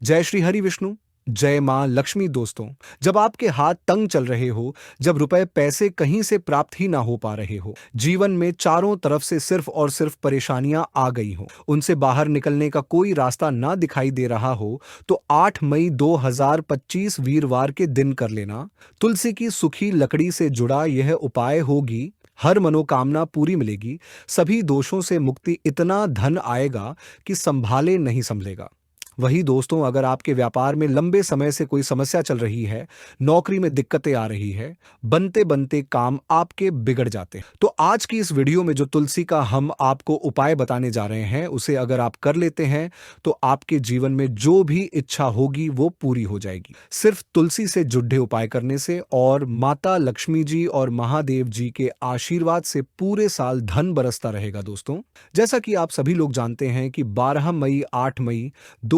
जय श्री हरि विष्णु। जय मां लक्ष्मी। दोस्तों, जब आपके हाथ तंग चल रहे हो, जब रुपए पैसे कहीं से प्राप्त ही ना हो पा रहे हो, जीवन में चारों तरफ से सिर्फ और सिर्फ परेशानियां आ गई हो, उनसे बाहर निकलने का कोई रास्ता ना दिखाई दे रहा हो, तो 8 मई 2025 वीरवार के दिन कर लेना। तुलसी की सूखी लकड़ी से जुड़ा यह उपाय होगी, हर मनोकामना पूरी मिलेगी, सभी दोषों से मुक्ति, इतना धन आएगा कि संभाले नहीं संभलेगा। वही दोस्तों, अगर आपके व्यापार में लंबे समय से कोई समस्या चल रही है, नौकरी में दिक्कतें आ रही है, बनते बनते काम आपके बिगड़ जाते हैं, तो आज की इस वीडियो में जो तुलसी का हम आपको उपाय बताने जा रहे हैं, उसे अगर आप कर लेते हैं तो आपके जीवन में जो भी इच्छा होगी वो पूरी हो जाएगी, सिर्फ तुलसी से जुड़े उपाय करने से। और माता लक्ष्मी जी और महादेव जी के आशीर्वाद से पूरे साल धन बरसता रहेगा। दोस्तों, जैसा कि आप सभी लोग जानते हैं कि 12 मई 8 मई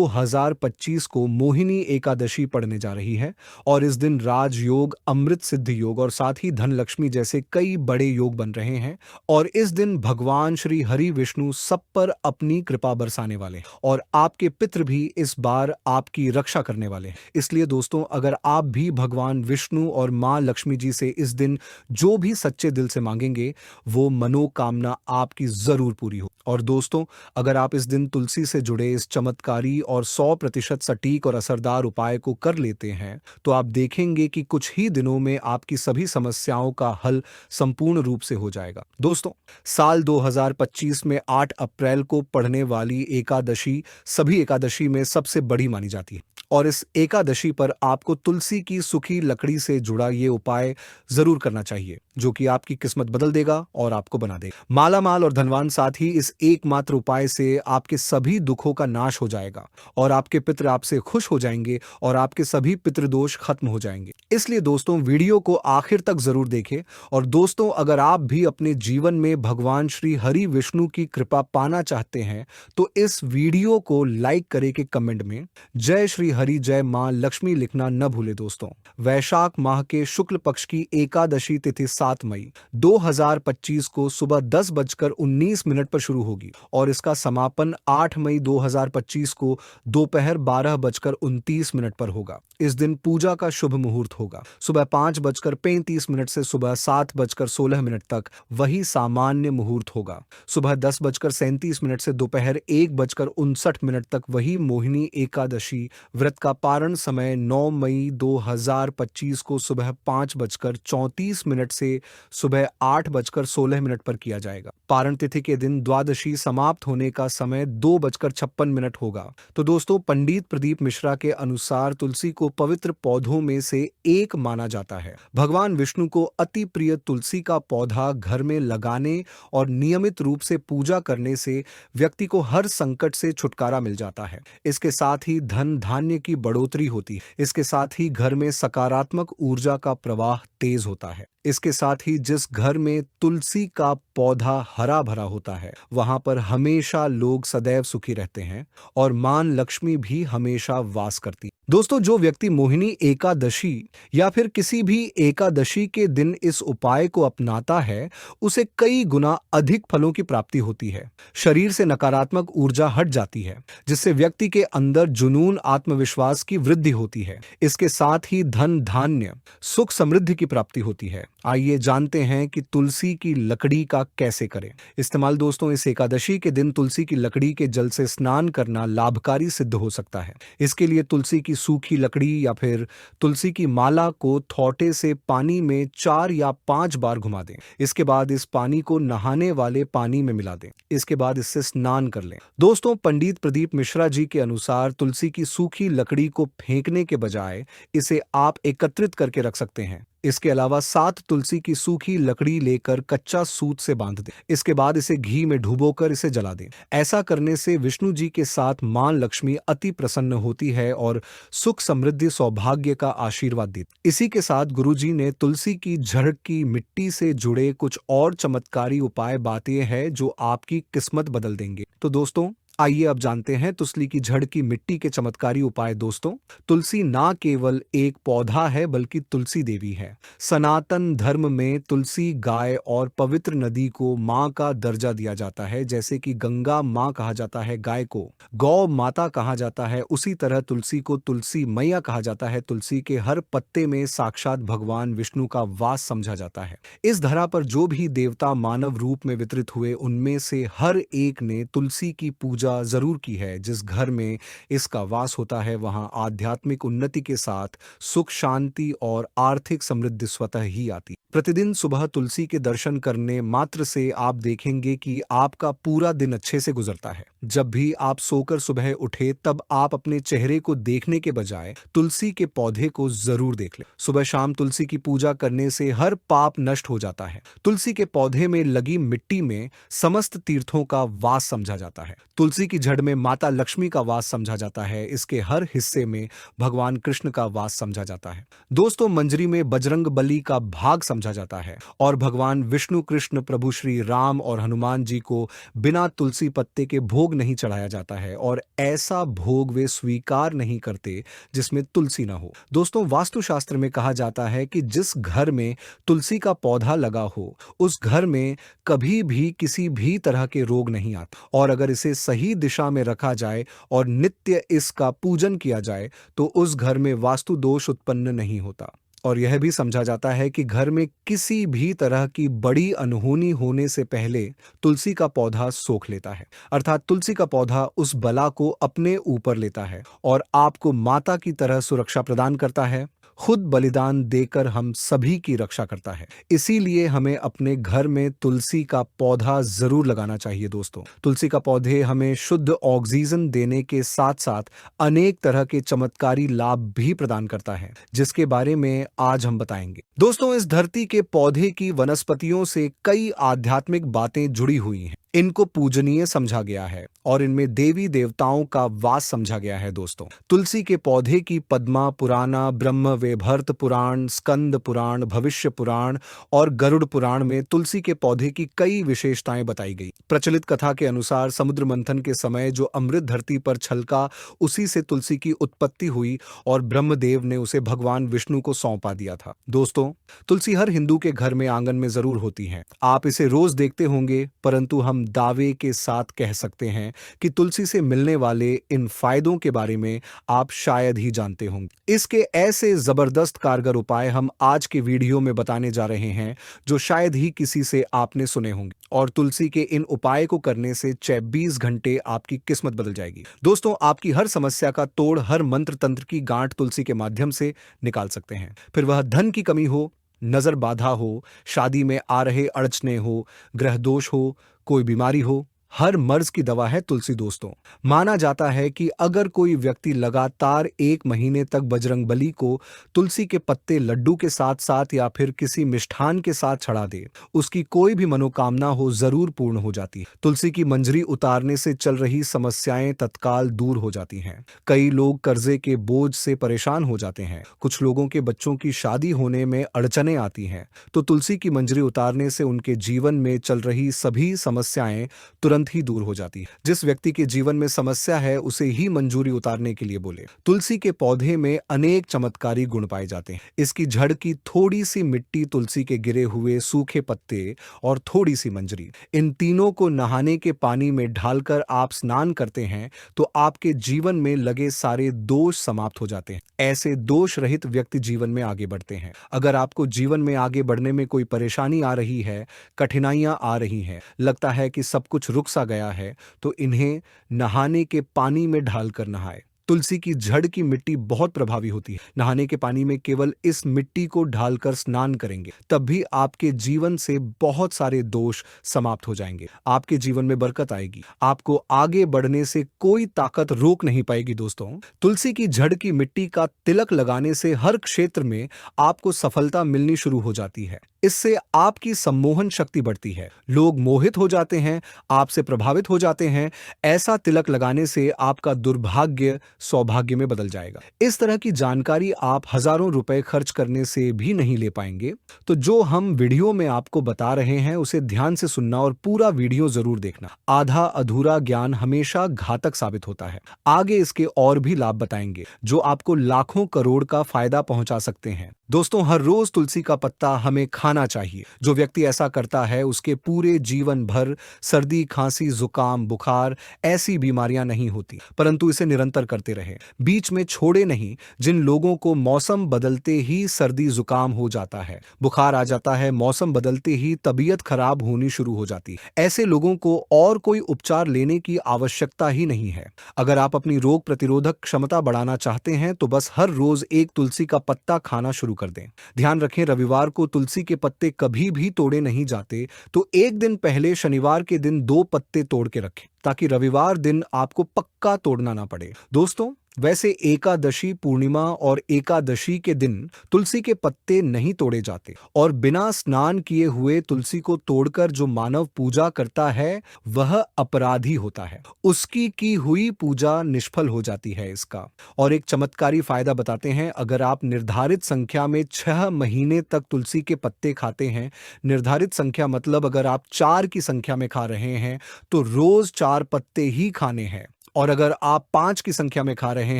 2025 को मोहिनी एकादशी पड़ने जा रही है, और इस दिन राजयोग, अमृत सिद्ध योग और साथ ही धन लक्ष्मी जैसे कई बड़े योग बन रहे हैं। और इस दिन भगवान श्री हरि विष्णु सब पर अपनी कृपा बरसाने वाले हैं, और आपके पितृ भी इस बार आपकी रक्षा करने वाले हैं। इसलिए दोस्तों, अगर आप भी भगवान विष्णु और मां लक्ष्मी जी से इस दिन जो भी सच्चे दिल से मांगेंगे, वो मनोकामना आपकी जरूर पूरी हो। और दोस्तों, अगर आप इस दिन तुलसी से जुड़े इस चमत्कारी और 100% सटीक और असरदार उपाय को कर लेते हैं, तो आप देखेंगे कि कुछ ही दिनों में आपकी सभी समस्याओं का हल संपूर्ण रूप से हो जाएगा। दोस्तों, साल 2025 में 8 अप्रैल को पड़ने वाली एकादशी सभी एकादशी में सबसे बड़ी मानी जाती है, और इस एकादशी पर आपको तुलसी की सूखी लकड़ी से जुड़ा ये उपाय जरूर करना चाहिए, जो कि आपकी किस्मत बदल देगा और आपको बना देगा माला माल और धनवान। साथ ही इस एकमात्र उपाय से आपके सभी दुखों का नाश हो जाएगा, और आपके पितृ आपसे खुश हो जाएंगे, और आपके सभी पितृदोष खत्म हो जाएंगे। इसलिए दोस्तों, वीडियो को आखिर तक जरूर देखें। और दोस्तों, अगर आप भी अपने जीवन में भगवान श्री हरि विष्णु की कृपा पाना चाहते हैं, तो इस वीडियो को लाइक करें कि कमेंट में जय श्री हरि जय मां लक्ष्मी लिखना न भूले। दोस्तों, वैशाख माह के शुक्ल पक्ष की एकादशी तिथि 7 मई 2025 को सुबह 10:19 पर शुरू होगी, और इसका समापन 8 मई 2025 को दोपहर 12:29 पर होगा। इस दिन पूजा का शुभ मुहूर्त होगा सुबह 5:35 से सुबह 7:16 तक। वही सामान्य मुहूर्त होगा सुबह 10:37 से दोपहर 1:59 तक। वही मोहिनी एकादशी व्रत का पारण समय 9 मई 2025 को सुबह 5:34 से सुबह 8:16 पर किया जाएगा। पारण तिथि के दिन द्वादशी समाप्त होने का समय 2:56 होगा। तो दोस्तों, पंडित प्रदीप मिश्रा के अनुसार तुलसी को पवित्र पौधों में से एक माना जाता है। भगवान विष्णु को अति प्रिय तुलसी का पौधा घर में लगाने और नियमित रूप से पूजा करने से व्यक्ति को हर संकट से छुटकारा मिल जाता है। इसके साथ ही धन धान्य की बढ़ोतरी होती है। इसके साथ ही घर में सकारात्मक ऊर्जा का प्रवाह तेज होता है। इसके साथ ही जिस घर में तुलसी का पौधा हरा भरा होता है, वहां पर हमेशा लोग सदैव सुखी रहते हैं, और मां लक्ष्मी भी हमेशा वास करती है। दोस्तों, जो व्यक्ति मोहिनी एकादशी या फिर किसी भी एकादशी के दिन इस उपाय को अपनाता है, उसे कई गुना अधिक फलों की प्राप्ति होती है। शरीर से नकारात्मक ऊर्जा हट जाती है, जिससे व्यक्ति के अंदर जुनून, आत्मविश्वास की वृद्धि होती है। इसके साथ ही धन धान्य, सुख समृद्धि की प्राप्ति होती है। आइए जानते हैं कि तुलसी की लकड़ी का कैसे करें इस्तेमाल। दोस्तों, इस एकादशी के दिन तुलसी की लकड़ी के जल से स्नान करना लाभकारी सिद्ध हो सकता है। इसके लिए तुलसी की सूखी लकड़ी या फिर तुलसी की माला को थौटे से पानी में 4 या 5 बार घुमा दें। इसके बाद इस पानी को नहाने वाले पानी में मिला दें। इसके बाद इससे स्नान कर लें। दोस्तों, पंडित प्रदीप मिश्रा जी के अनुसार तुलसी की सूखी लकड़ी को फेंकने के बजाय इसे आप एकत्रित करके रख सकते हैं। इसके अलावा 7 तुलसी की सूखी लकड़ी लेकर कच्चा सूत से बांध दें। इसके बाद इसे घी में डुबोकर इसे जला दें। ऐसा करने से विष्णु जी के साथ मां लक्ष्मी अति प्रसन्न होती है और सुख समृद्धि सौभाग्य का आशीर्वाद देती। इसी के साथ गुरु जी ने तुलसी की जड़ की मिट्टी से जुड़े कुछ और चमत्कारी उपाय बातें हैं जो आपकी किस्मत बदल देंगे। तो दोस्तों, आइए अब जानते हैं तुलसी की जड़ की मिट्टी के चमत्कारी उपाय दोस्तों। तुलसी ना केवल एक पौधा है बल्कि तुलसी देवी है। सनातन धर्म में तुलसी गाय और पवित्र नदी को माँ का दर्जा दिया जाता है। जैसे कि गंगा माँ कहा जाता है गाय को, गौ माता कहा जाता है, उसी तरह तुलसी को तुलसी मैया कहा जाता है। तुलसी के हर पत्ते में साक्षात भगवान विष्णु का वास समझा जाता है। इस धरा पर जो भी देवता मानव रूप में वितरित हुए उनमें से हर एक ने तुलसी की पूजा जरूर की है। जिस घर में इसका वास होता है वहां आध्यात्मिक उन्नति के साथ सुख शांति और आर्थिक समृद्धि स्वतः ही आती है। प्रतिदिन सुबह तुलसी के दर्शन करने मात्र से आप देखेंगे कि आपका पूरा दिन अच्छे से गुजरता है। जब भी आप सोकर सुबह उठे तब आप अपने चेहरे को देखने के बजाय तुलसी के पौधे को जरूर देख लें। सुबह शाम तुलसी की पूजा करने से हर पाप नष्ट हो जाता है। तुलसी के पौधे में लगी मिट्टी में समस्त तीर्थों का वास समझा जाता है। तुलसी की जड़ में माता लक्ष्मी का वास समझा जाता है। इसके हर हिस्से में भगवान कृष्ण का वास समझा जाता है। दोस्तों, मंजरी में बजरंग बली का भाग समझा जाता है और भगवान विष्णु कृष्ण प्रभु श्री राम और हनुमान जी को बिना तुलसी पत्ते के भोग नहीं चढ़ाया जाता है और ऐसा भोग वे स्वीकार नहीं करते जिसमें तुलसी ना हो। दोस्तों, वास्तुशास्त्र में कहा जाता है कि जिस घर में तुलसी का पौधा लगा हो उस घर में कभी भी किसी भी तरह के रोग नहीं आते और अगर इसे सही दिशा में रखा जाए और नित्य इसका पूजन किया जाए तो उस घर में वास्तु दोष उत्पन्न नहीं होता। और यह भी समझा जाता है कि घर में किसी भी तरह की बड़ी अनहोनी होने से पहले तुलसी का पौधा सोख लेता है। अर्थात तुलसी का पौधा उस बला को अपने ऊपर लेता है और आपको माता की तरह सुरक्षा प्रदान करता है। खुद बलिदान देकर हम सभी की रक्षा करता है। इसीलिए हमें अपने घर में तुलसी का पौधा जरूर लगाना चाहिए दोस्तों। तुलसी का पौधे हमें शुद्ध ऑक्सीजन देने के साथ साथ अनेक तरह के चमत्कारी लाभ भी प्रदान करता है, जिसके बारे में आज हम बताएंगे। दोस्तों, इस धरती के पौधे की वनस्पतियों से कई आध्यात्मिक बातें जुड़ी हुई हैं। इनको पूजनीय समझा गया है और इनमें देवी देवताओं का वास समझा गया है। दोस्तों, तुलसी के पौधे की पद्मा पुराना, ब्रह्म वैवर्त पुराण, स्कंद पुराण, भविष्य पुराण और गरुड़ पुराण में तुलसी के पौधे की कई विशेषताएं बताई गई। प्रचलित कथा के अनुसार समुद्र मंथन के समय जो अमृत धरती पर छलका उसी से तुलसी की उत्पत्ति हुई और ब्रह्मदेव ने उसे भगवान विष्णु को सौंपा दिया था। दोस्तों, तुलसी हर हिंदू के घर में आंगन में जरूर होती है। आप इसे रोज देखते होंगे, परंतु हम दावे के साथ कह सकते हैं कि तुलसी से मिलने वाले इन फायदों के बारे में आप शायद ही जानते होंगे। इसके ऐसे जबरदस्त कारगर उपाय हम आज के वीडियो में बताने जा रहे हैं जो शायद ही किसी से आपने सुने होंगे और तुलसी के इन उपाय को करने से 24 घंटे आपकी किस्मत बदल जाएगी। दोस्तों, आपकी हर समस्या का तोड़, हर मंत्र तंत्र की गांठ तुलसी के माध्यम से निकाल सकते हैं। फिर वह धन की कमी हो, नजर बाधा हो, शादी में आ रहे अड़चने हो, ग्रह दोष हो, कोई बीमारी हो, हर मर्ज की दवा है तुलसी। दोस्तों, माना जाता है कि अगर कोई व्यक्ति लगातार 1 महीने तक बजरंगबली को तुलसी के पत्ते लड्डू के साथ साथ या फिर किसी मिष्ठान के साथ चढ़ा दे, उसकी कोई भी मनोकामना हो जरूर पूर्ण हो जाती है। तुलसी की मंजरी उतारने से चल रही समस्याएं तत्काल दूर हो जाती हैं। कई लोग कर्जे के बोझ से परेशान हो जाते हैं। कुछ लोगों के बच्चों की शादी होने में अड़चने आती हैं, तो तुलसी की मंजरी उतारने से उनके जीवन में चल रही सभी समस्याएं तुरंत ही दूर हो जाती है। जिस व्यक्ति के जीवन में समस्या है उसे ही मंजूरी उतारने के लिए बोले। तुलसी के पौधे में अनेक चमत्कारी गुण पाए जाते हैं। इसकी जड़ की थोड़ी सी मिट्टी, तुलसी के गिरे हुए सूखे पत्ते और थोड़ी सी मंजरी, इन तीनों को नहाने के पानी में ढालकर आप स्नान करते हैं तो आपके जीवन में लगे सारे दोष समाप्त हो जाते हैं। ऐसे दोष रहित व्यक्ति जीवन में आगे बढ़ते हैं। अगर आपको जीवन में आगे बढ़ने में कोई परेशानी आ रही है, कठिनाइयां आ रही हैं, लगता है कि सब कुछ रुक सा गया है, तो इन्हें नहाने के पानी में डालकर नहाए। तुलसी की जड़ की मिट्टी बहुत प्रभावी होती है। नहाने के पानी में केवल इस मिट्टी को ढालकर स्नान करेंगे, तब भी आपके जीवन से बहुत सारे दोष समाप्त हो जाएंगे। आपके जीवन में बरकत आएगी। आपको आगे बढ़ने से कोई ताकत रोक नहीं पाएगी। दोस्तों, तुलसी की जड़ की मिट्टी का तिलक लगाने से हर क्षेत्र में आपको सफलता मिलनी शुरू हो जाती है। इससे आपकी सम्मोहन शक्ति बढ़ती है, लोग मोहित हो जाते हैं, आपसे प्रभावित हो जाते हैं। ऐसा तिलक लगाने से आपका दुर्भाग्य सौभाग्य में बदल जाएगा। इस तरह की जानकारी आप हजारों रुपए खर्च करने से भी नहीं ले पाएंगे। तो जो हम वीडियो में आपको बता रहे हैं उसे ध्यान से सुनना और पूरा वीडियो जरूर देखना। आधा अधूरा ज्ञान हमेशा घातक साबित होता है। आगे इसके और भी लाभ बताएंगे जो आपको लाखों करोड़ का फायदा पहुंचा सकते हैं। दोस्तों, हर रोज तुलसी का पत्ता हमें खाना चाहिए। जो व्यक्ति ऐसा करता है उसके पूरे जीवन भर सर्दी, खांसी, जुकाम, बुखार ऐसी बीमारियां नहीं होती, परंतु इसे निरंतर करते रहे, बीच में छोड़े नहीं। जिन लोगों को मौसम बदलते ही सर्दी जुकाम हो जाता है, बुखार आ जाता है, मौसम बदलते ही तबीयत खराब होनी शुरू हो जाती है, ऐसे लोगों को और कोई उपचार लेने की आवश्यकता ही नहीं है। अगर आप अपनी रोग प्रतिरोधक क्षमता बढ़ाना चाहते हैं तो बस हर रोज एक तुलसी का पत्ता खाना शुरू कर दें। ध्यान रखें, रविवार को तुलसी के पत्ते कभी भी तोड़े नहीं जाते, तो एक दिन पहले शनिवार के दिन 2 पत्ते तोड़ के रखें ताकि रविवार दिन आपको पक्का तोड़ना ना पड़े। दोस्तों, वैसे एकादशी, पूर्णिमा और एकादशी के दिन तुलसी के पत्ते नहीं तोड़े जाते और बिना स्नान किए हुए तुलसी को तोड़कर जो मानव पूजा करता है वह अपराधी होता है, उसकी की हुई पूजा निष्फल हो जाती है। इसका और एक चमत्कारी फायदा बताते हैं। अगर आप निर्धारित संख्या में 6 महीने तक तुलसी के पत्ते खाते हैं, निर्धारित संख्या मतलब अगर आप 4 की संख्या में खा रहे हैं तो रोज 4 पत्ते ही खाने हैं, और अगर आप 5 की संख्या में खा रहे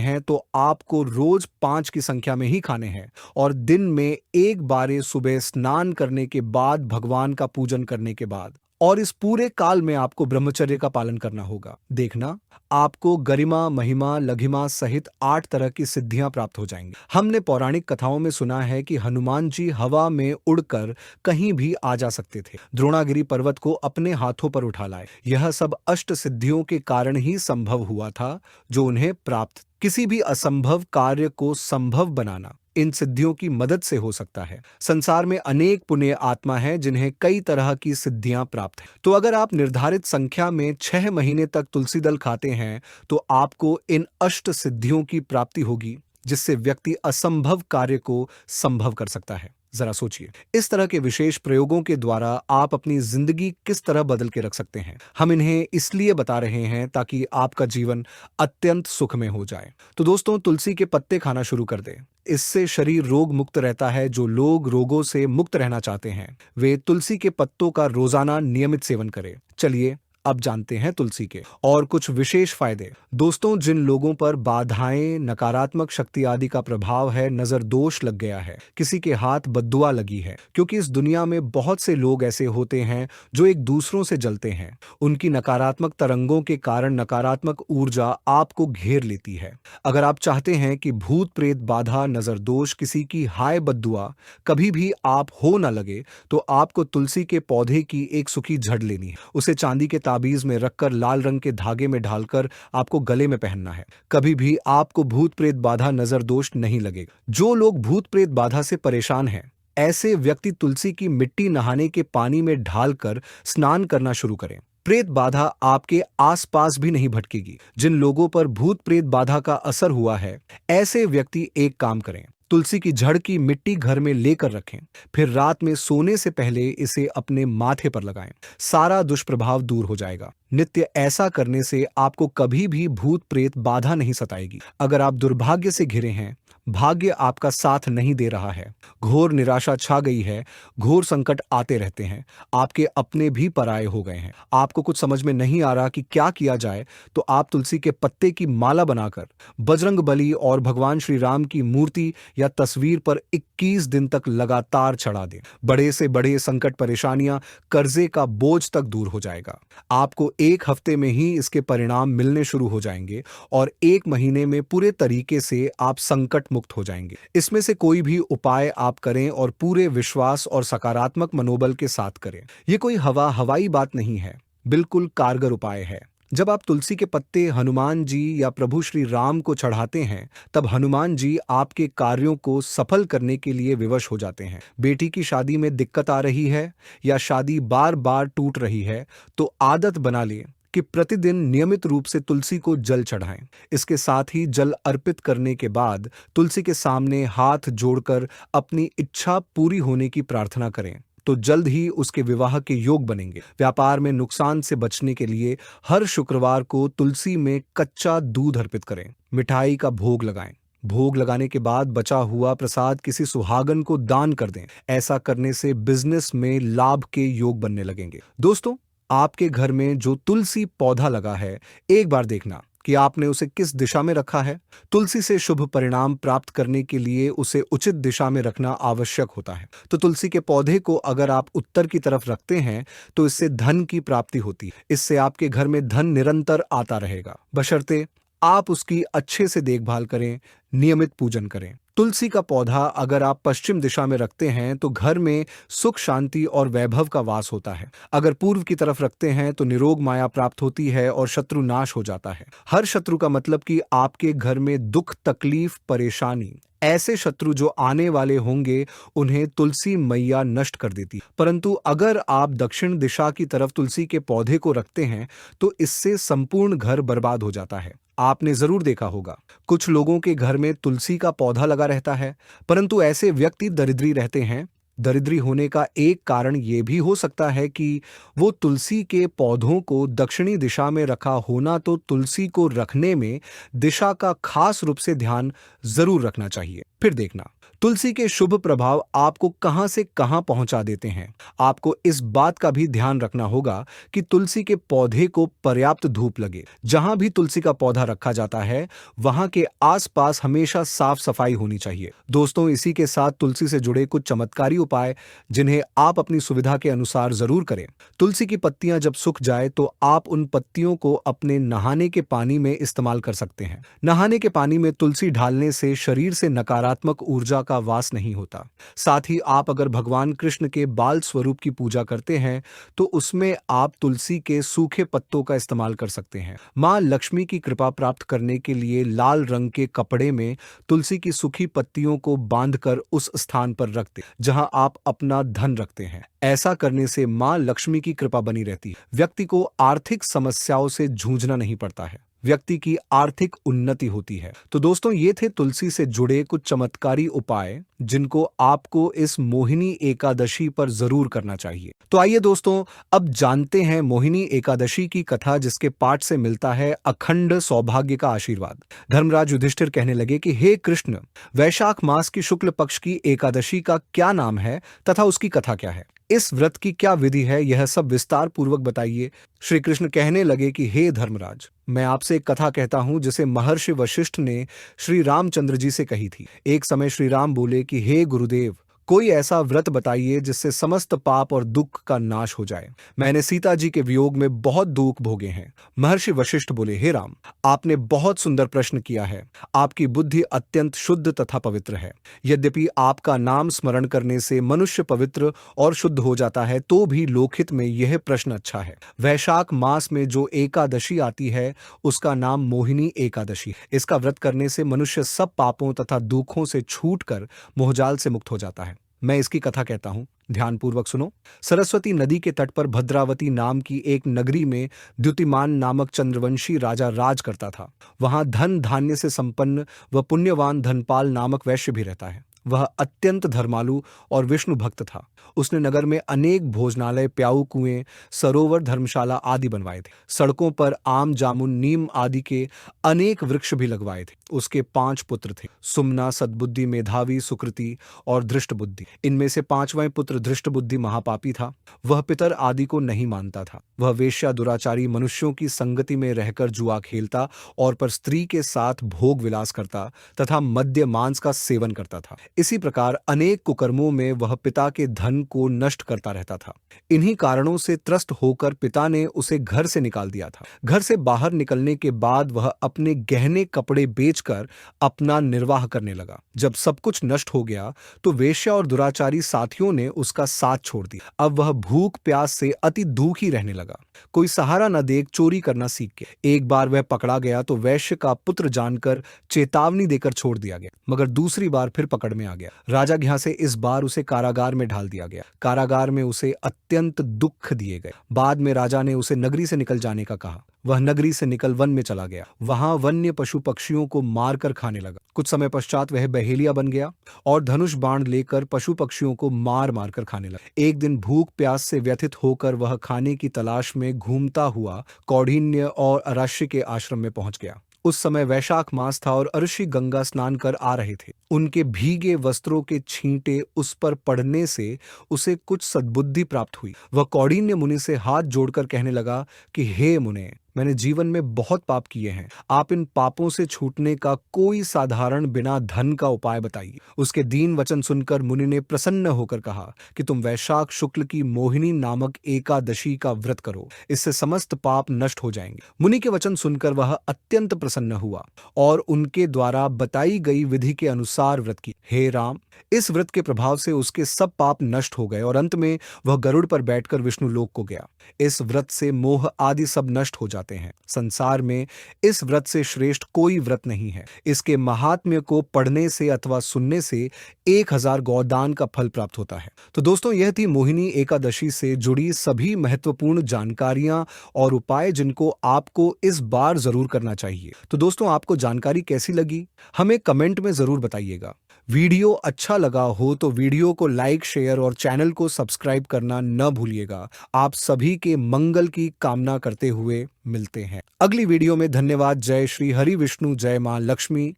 हैं तो आपको रोज 5 की संख्या में ही खाने हैं, और दिन में एक बार सुबह स्नान करने के बाद, भगवान का पूजन करने के बाद, और इस पूरे काल में आपको ब्रह्मचर्य का पालन करना होगा। देखना, आपको गरिमा, महिमा, लघिमा सहित 8 तरह की सिद्धियां प्राप्त हो जाएंगी। हमने पौराणिक कथाओं में सुना है कि हनुमान जी हवा में उड़कर कहीं भी आ जा सकते थे, द्रोणागिरी पर्वत को अपने हाथों पर उठा लाए। यह सब अष्ट सिद्धियों के कारण ही संभव हुआ था जो उन्हें प्राप्त। किसी भी असंभव कार्य को संभव बनाना इन सिद्धियों की मदद से हो सकता है। संसार में अनेक पुण्य आत्मा हैं जिन्हें कई तरह की सिद्धियां प्राप्त हैं। तो अगर आप निर्धारित संख्या में 6 महीने तक तुलसी दल खाते हैं तो आपको इन अष्ट सिद्धियों की प्राप्ति होगी, जिससे व्यक्ति असंभव कार्य को संभव कर सकता है। जरा सोचिए, इस तरह के विशेष प्रयोगों के द्वारा आप अपनी जिंदगी किस तरह बदल के रख सकते हैं। हम इन्हें इसलिए बता रहे हैं ताकि आपका जीवन अत्यंत सुखमय हो जाए। तो दोस्तों, तुलसी के पत्ते खाना शुरू कर दें। इससे शरीर रोग मुक्त रहता है। जो लोग रोगों से मुक्त रहना चाहते हैं वे तुलसी के पत्तों का रोजाना नियमित सेवन करें। चलिए अब जानते हैं तुलसी के और कुछ विशेष फायदे। दोस्तों, जिन लोगों पर बाधाएं, नकारात्मक शक्ति आदि का प्रभाव है, नजर दोष लग गया है, किसी के हाथ बद्दुआ लगी है, क्योंकि इस दुनिया में बहुत से लोग ऐसे होते हैं जो एक दूसरों से जलते हैं। उनकी नकारात्मक तरंगों के कारण नकारात्मक ऊर्जा आपको घेर लेती है। अगर आप चाहते हैं कि भूत प्रेत बाधा, नजर दोष, किसी की हाय बद्दुआ कभी भी आप हो न लगे, तो आपको तुलसी के पौधे की एक सूखी जड़ लेनी है। उसे चांदी के ताबीज में रखकर लाल रंग के धागे में ढालकर आपको गले में पहनना है। कभी भी आपको भूत प्रेत बाधा, नजर दोष नहीं लगेगा। जो लोग भूत प्रेत बाधा से परेशान हैं, ऐसे व्यक्ति तुलसी की मिट्टी नहाने के पानी में ढालकर स्नान करना शुरू करें। प्रेत बाधा आपके आसपास भी नहीं भटकेगी। जिन लोगों पर भूत प्रेत बाधा का असर हुआ है, ऐसे व्यक्ति एक काम करें, तुलसी की जड़ की मिट्टी घर में लेकर रखें, फिर रात में सोने से पहले इसे अपने माथे पर लगाएं। सारा दुष्प्रभाव दूर हो जाएगा। नित्य ऐसा करने से आपको कभी भी भूत प्रेत बाधा नहीं सताएगी। अगर आप दुर्भाग्य से घिरे हैं, भाग्य आपका साथ नहीं दे रहा है, घोर निराशा छा गई है, घोर संकट आते रहते हैं, आपके अपने भी पराये हो गए हैं, आपको कुछ समझ में नहीं आ रहा कि क्या किया जाए, तो आप तुलसी के पत्ते की माला बनाकर बजरंगबली और भगवान श्री राम की मूर्ति या तस्वीर पर 21 दिन तक लगातार चढ़ा दें। बड़े से बड़े संकट, परेशानियां, कर्जे का बोझ तक दूर हो जाएगा। आपको 1 हफ्ते में ही इसके परिणाम मिलने शुरू हो जाएंगे और 1 महीने में पूरे तरीके से आप संकट मुक्त हो जाएंगे। इसमें से कोई भी उपाय आप करें और पूरे विश्वास और सकारात्मक मनोबल के साथ करें। ये कोई हवाई बात नहीं है, बिल्कुल कारगर उपाय है। जब आप तुलसी के पत्ते हनुमान जी या प्रभु श्री राम को चढ़ाते हैं, तब हनुमान जी आपके कार्यों को सफल करने के लिए विवश हो जाते हैं। बेटी की शादी में दिक्कत आ रही है या शादी बार बार टूट रही है, तो आदत बना लें कि प्रतिदिन नियमित रूप से तुलसी को जल चढ़ाएं। इसके साथ ही जल अर्पित करने के बाद तुलसी के सामने हाथ जोड़कर अपनी इच्छा पूरी होने की प्रार्थना करें। तो जल्द ही उसके विवाह के योग बनेंगे। व्यापार में नुकसान से बचने के लिए हर शुक्रवार को तुलसी में कच्चा दूध अर्पित करें। मिठाई का भोग लगाएं। भोग लगाने के बाद बचा हुआ प्रसाद किसी सुहागन को दान कर दें। ऐसा करने से बिजनेस में लाभ के योग बनने लगेंगे। दोस्तों, आपके घर में जो तुलसी पौधा लगा है, एक बार देखना कि आपने उसे किस दिशा में रखा है। तुलसी से शुभ परिणाम प्राप्त करने के लिए उसे उचित दिशा में रखना आवश्यक होता है। तो तुलसी के पौधे को अगर आप उत्तर की तरफ रखते हैं तो इससे धन की प्राप्ति होती है। इससे आपके घर में धन निरंतर आता रहेगा, बशर्ते आप उसकी अच्छे से देखभाल करें, नियमित पूजन करें। तुलसी का पौधा अगर आप पश्चिम दिशा में रखते हैं तो घर में सुख, शांति और वैभव का वास होता है। अगर पूर्व की तरफ रखते हैं तो निरोग माया प्राप्त होती है और शत्रु नाश हो जाता है। हर शत्रु का मतलब कि आपके घर में दुख, तकलीफ, परेशानी, ऐसे शत्रु जो आने वाले होंगे उन्हें तुलसी मैया नष्ट कर देती। परंतु अगर आप दक्षिण दिशा की तरफ तुलसी के पौधे को रखते हैं तो इससे संपूर्ण घर बर्बाद हो जाता है। आपने जरूर देखा होगा, कुछ लोगों के घर में तुलसी का पौधा लगा रहता है, परंतु ऐसे व्यक्ति दरिद्री रहते हैं। दरिद्री होने का एक कारण यह भी हो सकता है कि वो तुलसी के पौधों को दक्षिणी दिशा में रखा होना। तो तुलसी को रखने में दिशा का खास रूप से ध्यान जरूर रखना चाहिए। फिर देखना, तुलसी के शुभ प्रभाव आपको कहां से कहां पहुंचा देते हैं। आपको इस बात का भी ध्यान रखना होगा कि तुलसी के पौधे को पर्याप्त धूप लगे। जहां भी तुलसी का पौधा रखा जाता है वहां के आसपास हमेशा साफ सफाई होनी चाहिए। दोस्तों, इसी के साथ तुलसी से जुड़े कुछ चमत्कारी उपाय जिन्हें आप अपनी सुविधा के अनुसार जरूर करें। तुलसी की पत्तियां जब सूख जाए तो आप उन पत्तियों को अपने नहाने के पानी में इस्तेमाल कर सकते हैं। नहाने के पानी में तुलसी डालने से शरीर से नकारात्मक ऊर्जा का वास नहीं होता। साथ ही आप अगर भगवान कृष्ण के बाल स्वरूप की पूजा करते हैं तो उसमें आप तुलसी के सूखे पत्तों का इस्तेमाल कर सकते हैं। मां लक्ष्मी की कृपा प्राप्त करने के लिए लाल रंग के कपड़े में तुलसी की सूखी पत्तियों को बांधकर उस स्थान पर रख दें जहां आप अपना धन रखते हैं। ऐसा करने से मां लक्ष्मी की कृपा बनी रहती है। व्यक्ति को आर्थिक समस्याओं से जूझना नहीं पड़ता है। व्यक्ति की आर्थिक उन्नति होती है। तो दोस्तों, ये थे तुलसी से जुड़े कुछ चमत्कारी उपाय जिनको आपको इस मोहिनी एकादशी पर जरूर करना चाहिए। तो आइए दोस्तों, अब जानते हैं मोहिनी एकादशी की कथा जिसके पाठ से मिलता है अखंड सौभाग्य का आशीर्वाद। धर्मराज युधिष्ठिर कहने लगे कि हे कृष्ण, वैशाख मास की शुक्ल पक्ष की एकादशी का क्या नाम है तथा उसकी कथा क्या है? इस व्रत की क्या विधि है, यह सब विस्तार पूर्वक बताइए। श्री कृष्ण कहने लगे कि हे धर्मराज, मैं आपसे एक कथा कहता हूं जिसे महर्षि वशिष्ठ ने श्री रामचंद्र जी से कही थी। एक समय श्री राम बोले कि हे गुरुदेव, कोई ऐसा व्रत बताइए जिससे समस्त पाप और दुख का नाश हो जाए। मैंने सीता जी के वियोग में बहुत दुख भोगे हैं। महर्षि वशिष्ठ बोले, हे राम, आपने बहुत सुंदर प्रश्न किया है। आपकी बुद्धि अत्यंत शुद्ध तथा पवित्र है। यद्यपि आपका नाम स्मरण करने से मनुष्य पवित्र और शुद्ध हो जाता है, तो भी लोकहित में यह प्रश्न अच्छा है। वैशाख मास में जो एकादशी आती है उसका नाम मोहिनी एकादशी है। इसका व्रत करने से मनुष्य सब पापों तथा दुखों से छूटकर मोहजाल से मुक्त हो जाता है। मैं इसकी कथा कहता हूं, ध्यानपूर्वक सुनो। सरस्वती नदी के तट पर भद्रावती नाम की एक नगरी में द्युतिमान नामक चंद्रवंशी राजा राज करता था। वहां धन धान्य से संपन्न व पुण्यवान धनपाल नामक वैश्य भी रहता है। वह अत्यंत धर्मालु और विष्णु भक्त था। उसने नगर में अनेक भोजनालय, प्याऊ कुएं, सरोवर, धर्मशाला आदि बनवाए थे। सड़कों पर आम, जामुन, नीम आदि के अनेक वृक्ष भी लगवाए थे। उसके 5 पुत्र थे, सुमना, सद्बुद्धि, मेधावी, सुकृति और धृष्टबुद्धि। इनमें से 5वां पुत्र धृष्टबुद्धि महापापी था। वह पितर आदि को नहीं मानता था। वह वेश्या, दुराचारी, मनुष्यों की संगति में रहकर जुआ खेलता और पर स्त्री के साथ भोग विलास करता तथा मद्य मांस का सेवन करता था। इसी प्रकार अनेक कुकर्मों में वह पिता के धन को नष्ट करता रहता था। इन्हीं कारणों से त्रस्त होकर पिता ने उसे घर से निकाल दिया था। घर से बाहर निकलने के बाद वह अपने गहने कपड़े बेचकर अपना निर्वाह करने लगा। जब सब कुछ नष्ट हो गया तो वेश्या और दुराचारी साथियों ने उसका साथ छोड़ दिया। अब वह भूख प्यास से अति दुखी रहने लगा। कोई सहारा न देख चोरी करना सीख गया। एक बार वह पकड़ा गया तो वैश्य का पुत्र जानकर चेतावनी देकर छोड़ दिया गया, मगर दूसरी बार फिर पकड़ में आ गया। राजा के यहाँ से इस बार उसे कारागार में ढाल दिया गया। कारागार में उसे अत्यंत दुख दिए गए। बाद में राजा ने उसे नगरी से निकल जाने का कहा। वह नगरी से निकल वन में चला गया। वहां वन्य पशु पक्षियों को मारकर खाने लगा। कुछ समय पश्चात वह बहेलिया बन गया और धनुष बाण लेकर पशु पक्षियों को मार मार कर खाने लगा। एक दिन भूख प्यास से व्यथित होकर वह खाने की तलाश में घूमता हुआ कौंडिन्य और अराश्य के आश्रम में पहुंच गया। उस समय वैशाख मास था और ऋषि गंगा स्नान कर आ रहे थे। उनके भीगे वस्त्रों के छींटे उस पर पड़ने से उसे कुछ सद्बुद्धि प्राप्त हुई। वह कौंडिन्य मुनि से हाथ जोड़कर कहने लगा कि हे मुने, मैंने जीवन में बहुत पाप किए हैं। आप इन पापों से छूटने का कोई साधारण बिना धन का उपाय बताइए। उसके दीन वचन सुनकर मुनि ने प्रसन्न होकर कहा कि तुम वैशाख शुक्ल की मोहिनी नामक एकादशी का व्रत करो, इससे समस्त पाप नष्ट हो जाएंगे। मुनि के वचन सुनकर वह अत्यंत प्रसन्न हुआ और उनके द्वारा बताई गई विधि के अनुसार व्रत की। हे राम, इस व्रत के प्रभाव से उसके सब पाप नष्ट हो गए और अंत में वह गरुड़ पर बैठकर विष्णु लोक को गया। इस व्रत से मोह आदि सब नष्ट हो जाते हैं। संसार में इस व्रत से श्रेष्ठ कोई व्रत नहीं है। इसके महात्म्य को पढ़ने से अथवा सुनने से 1000 गौदान का फल प्राप्त होता है। तो दोस्तों, यह थी मोहिनी एकादशी से जुड़ी सभी महत्वपूर्ण जानकारियां और उपाय जिनको आपको इस बार जरूर करना चाहिए। तो दोस्तों, आपको जानकारी कैसी लगी हमें कमेंट में जरूर बताइएगा। वीडियो अच्छा लगा हो तो वीडियो को लाइक, शेयर और चैनल को सब्सक्राइब करना न भूलिएगा। आप सभी के मंगल की कामना करते हुए मिलते हैं अगली वीडियो में। धन्यवाद। जय श्री हरि विष्णु, जय मां लक्ष्मी।